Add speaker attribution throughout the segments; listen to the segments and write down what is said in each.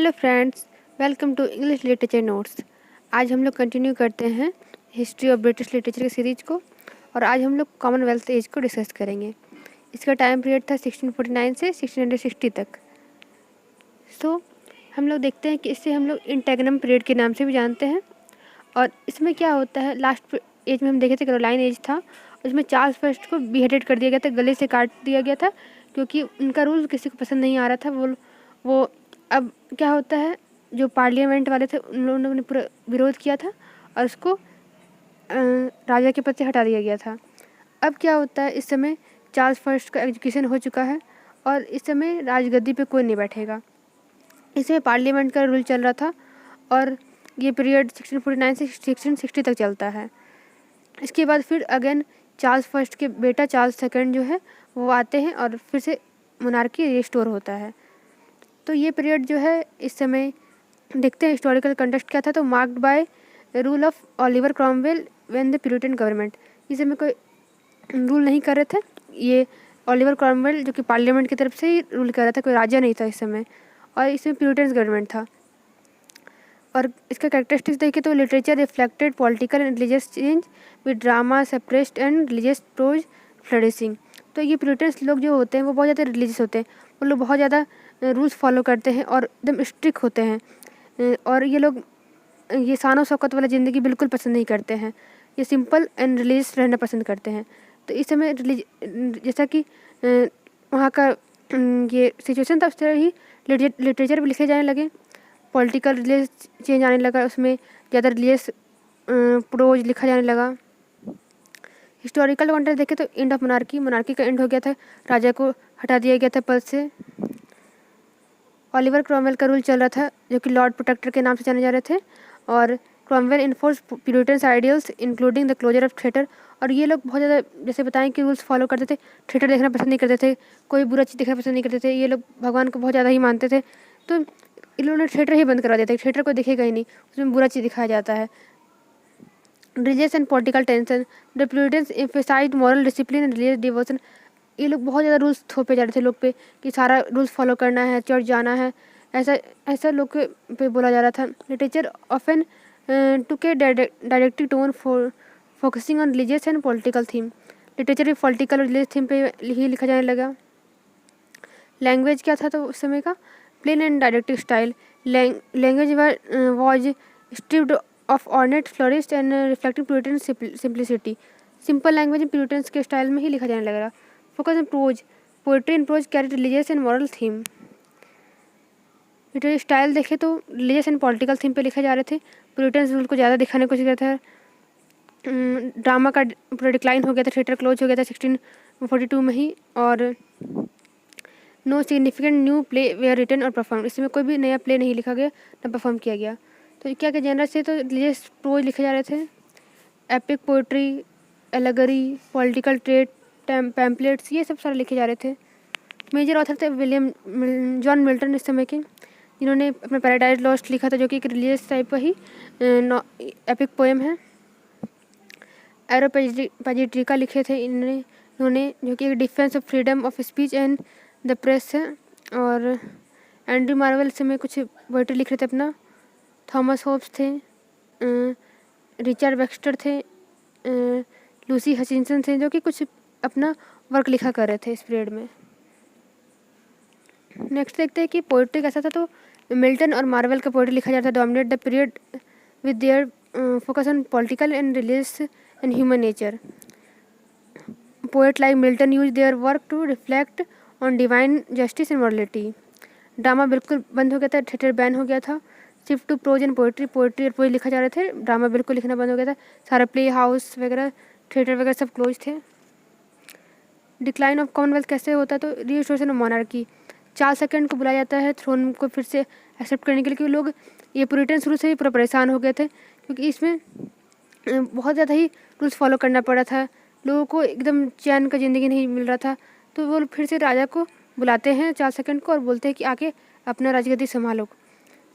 Speaker 1: Hello friends, welcome to English literature notes. आज हम लोग कंटिन्यू करते हैं हिस्ट्री ऑफ ब्रिटिश लिटरेचर की सीरीज को और आज हम लोग कॉमनवेल्थ एज को डिस्कस करेंगे। इसका टाइम पीरियड था 1649 से 1660 तक। हम लोग देखते हैं कि इसे हम लोग इंटेग्रम पीरियड के नाम से भी जानते हैं। और इसमें क्या होता है, लास्ट एज में हम देखे थे कैरोलाइन एज था, उसमें चार्ल्स फर्स्ट को बिहेडेड कर दिया गया था, गले से काट दिया गया था क्योंकि उनका रूल किसी को पसंद नहीं आ रहा था। वो अब क्या होता है, जो पार्लियामेंट वाले थे उन लोगों ने पूरा विरोध किया था और उसको राजा के पद से हटा दिया गया था। अब क्या होता है, इस समय चार्ल्स फर्स्ट का एग्जीक्यूशन हो चुका है और इस समय राजगद्दी पे कोई नहीं बैठेगा। इसमें पार्लियामेंट का रूल चल रहा था और ये पीरियड 1649 से 1660 तक चलता है। इसके बाद फिर अगेन चार्ल्स फर्स्ट के बेटा चार्ल्स सेकंड जो है वो आते हैं और फिर से मोनार्की रिस्टोर होता है। तो ये पीरियड जो है, इस समय देखते हैं हिस्टोरिकल कंटेक्स्ट क्या था। तो marked by rule of Oliver Cromwell when the Puritan government, इस समय कोई रूल नहीं कर रहे थे। ये ओलिवर क्रॉमवेल जो कि पार्लियामेंट की तरफ से ही रूल कर रहा था, कोई राजा नहीं था इस समय, और इसमें प्यूरिटन गवर्नमेंट था। और इसका कैरेक्टरिस्टिक्स देखें तो literature reflected political and religious change with drama suppressed and religious prose flourishing. तो ये प्यूरिटन्स लोग जो होते हैं वो बहुत ज़्यादा रिलीजियस होते हैं, वो लोग बहुत ज़्यादा रूल्स फॉलो करते हैं और एकदम स्ट्रिक्ट होते हैं। और ये लोग ये शानो शौकत वाला ज़िंदगी बिल्कुल पसंद नहीं करते हैं, ये सिंपल एंड रिलीजियस रहना पसंद करते हैं। तो इस समय जैसा कि वहाँ का ये सिचुएशन था, उस तरह ही लिटरेचर भी लिखे जाने लगे, पॉलिटिकल रिलीजियस चेंज आने लगा, उसमें ज़्यादा रिलीजियस प्रोज लिखा जाने लगा। हिस्टोरिकल कॉन्टेक्स्ट देखें तो एंड ऑफ मोनार्की का एंड हो गया था, राजा को हटा दिया गया था पद से। ओलिवर क्रॉमवेल का रूल चल रहा था जो कि लॉर्ड प्रोटेक्टर के नाम से जाने जा रहे थे, और Cromwell enforce Puritans ideals including the closure of theatre. और ये लोग बहुत ज़्यादा जैसे बताएं कि रूल्स फॉलो करते थे, थिएटर देखना पसंद नहीं करते थे, कोई बुरा चीज़ देखना पसंद नहीं करते थे, ये लोग भगवान को बहुत ज़्यादा ही मानते थे। तो इन लोगों ने थिएटर ही बंद करा दिया था, थिएटर को दिखेगा ही नहीं, उसमें बुरा चीज़ दिखाया जाता है। Religious and political tension, the Puritans emphasised moral discipline and religious devotion. ये लोग बहुत ज़्यादा रूल्स थोपे जा रहे थे लोग पे कि सारा रूल्स फॉलो करना है, चर्च जाना है, ऐसा ऐसा लोग पे बोला जा रहा था। Literature often took A directive tone for focusing on religious and political theme. Literature भी पॉलिटिकल और रिलीजियस थीम पे ही लिखा जाने लगा। लैंग्वेज क्या था तो उस समय का, plain and directive style. Language was stripped of ornate florist and reflecting Puritan simplicity. Simple language में प्यूरिटन्स के स्टाइल में ही लिखा जाने लगा। Focus on prose, poetry and prose carried religious and moral theme. Literary style देखें तो religious and political theme पे लिखे जा रहे थे, प्यूरिटन्स रूल को ज़्यादा दिखाने की कोशिश किया था। ड्रामा का पूरा डिक्लाइन हो गया था, थिएटर क्लोज हो गया था 1642 में ही, और no significant new play were written और परफॉर्म। इसमें कोई भी नया प्ले नहीं लिखा गया, न परफॉर्म किया गया। तो क्या क्या जनरल से तो रिलीजियस प्रोज लिखे जा रहे थे, epic poetry, allegory, political trade, pamphlets, ये सब सारे लिखे जा रहे थे। मेजर ऑथर थे जॉन मिल्टन इस समय के, जिन्होंने अपना पैराडाइज लॉस्ट लिखा था जो कि एक रिलीजियस टाइप का ही एपिक पोएम है। एरोपेजिट्रिका लिखे थे इन्होंने जो कि एक defence of freedom of speech and the press है। और एंड्रू मार्वेल समय कुछ पोइट्री लिख रहे थे अपना। थॉमस होब्स थे, रिचर्ड वेक्स्टर थे, लूसी हचिंसन थे जो कि कुछ अपना वर्क लिखा कर रहे थे इस पीरियड में। नेक्स्ट देखते हैं कि पोइट्री कैसा था। तो मिल्टन और मार्वेल का पोइट्री लिखा जाता है, dominate the period with their focus on political and religious and human nature. Poet like Milton use their work to reflect on divine justice and morality. Drama बिल्कुल बंद हो गया था, थिएटर बैन हो गया था, shift to prose and poetry और पोई लिखा जा रहे थे, ड्रामा बिल्कुल लिखना बंद हो गया था, सारा प्ले हाउस वगैरह थिएटर वगैरह सब क्लोज थे। डिक्लाइन ऑफ कॉमनवेल्थ कैसे होता है तो restoration of monarchy, Charles second को बुलाया जाता है थ्रोन को फिर से एक्सेप्ट करने के लिए, क्योंकि लोग ये प्यूरिटन शुरू से ही पूरा परेशान हो गए थे, क्योंकि इसमें बहुत ज़्यादा ही रूल्स फॉलो करना पड़ा था, लोगों को एकदम चैन का ज़िंदगी नहीं मिल रहा था। तो वो फिर से राजा को बुलाते हैं चार्ल्स सेकंड को और बोलते हैं कि आके अपना राजगद्दी संभालो।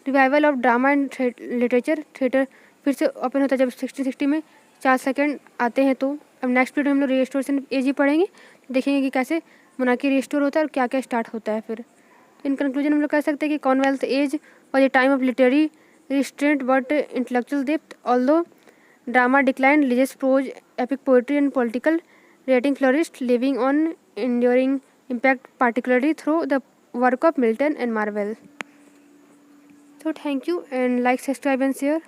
Speaker 1: Revival of drama and literature, theatre फिर से ओपन होता है जब 1660 में चार्ल्स सेकंड आते हैं। तो अब नेक्स्ट पीरियड में हम लोग रिस्टोरेशन एज ही पढ़ेंगे, देखेंगे कि कैसे मोनार्की रिस्टोर होता है और क्या क्या स्टार्ट होता है फिर। इन कंक्लूजन हम लोग कह सकते हैं कि Commonwealth age was a time of literary restraint but intellectual depth, although drama decline, religious prose, epic poetry and political writing flourished, living on enduring impact particularly through the work of Milton and Marvell. So thank you and like, subscribe and share.